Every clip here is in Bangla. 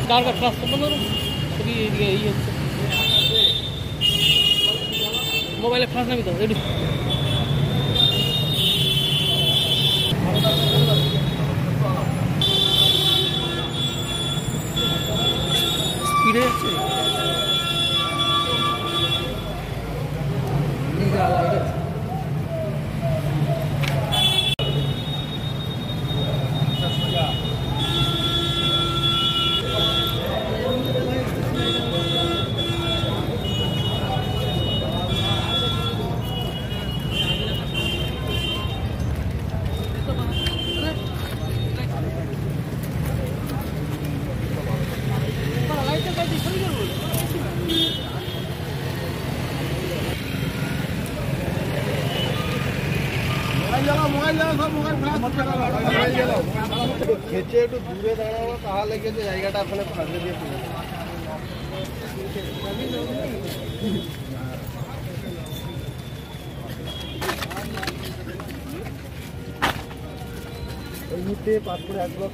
कार का ट्रांसफर मोबाइल फ्लास नहीं तो स्पीडे খেচে একটু দূরে দাঁড়াবো তাহলে কিন্তু জায়গাটা ওখানে ফাঁসে দিয়ে তুলে এই মুহূর্তে পাস করে এক ব্লক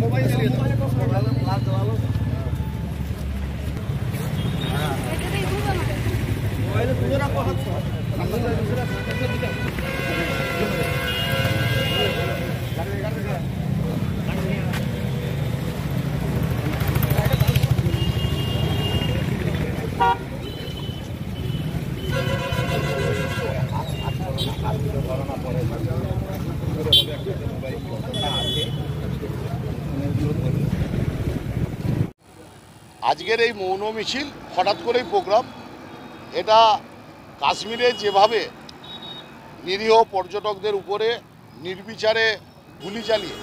মোবাইল আজকের এই মৌন মিছিল হঠাৎ করেই প্রোগ্রাম এটা কাশ্মীরে যেভাবে নিরীহ পর্যটকদের উপরে নির্বিচারে গুলি চালিয়ে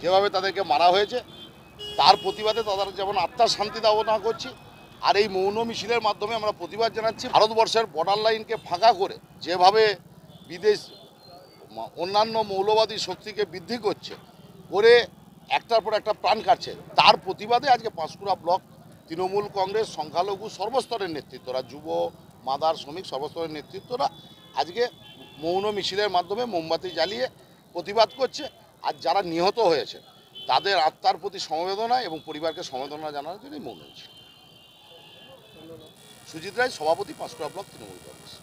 যেভাবে তাদেরকে মারা হয়েছে তার প্রতিবাদে তাদের যেমন আত্মার শান্তি কামনা করছি। আর এই মৌন মিছিলের মাধ্যমে আমরা প্রতিবাদ জানাচ্ছি ভারতবর্ষের বর্ডার লাইনকে ফাঁকা করে যেভাবে বিদেশ অন্যান্য মৌলবাদী শক্তিকে বৃদ্ধি করছে করে একটার পর একটা প্রাণ কাটছে তার প্রতিবাদে আজকে পাঁশকুড়া ব্লক তৃণমূল কংগ্রেস সংখ্যালঘু সর্বস্তরের নেতৃত্বরা যুব মাদার শ্রমিক সর্বস্তরের নেতৃত্বরা আজকে মৌন মিছিলের মাধ্যমে মোমবাতি জ্বালিয়ে প্রতিবাদ করছে। আর যারা নিহত হয়েছে তাদের আত্মার প্রতি সমবেদনা এবং পরিবারকে সমবেদনা জানানোর জন্যই মৌন মিছিল। সুজিত রায়, সভাপতি, পাঁশকুড়া ব্লক তৃণমূল কংগ্রেস।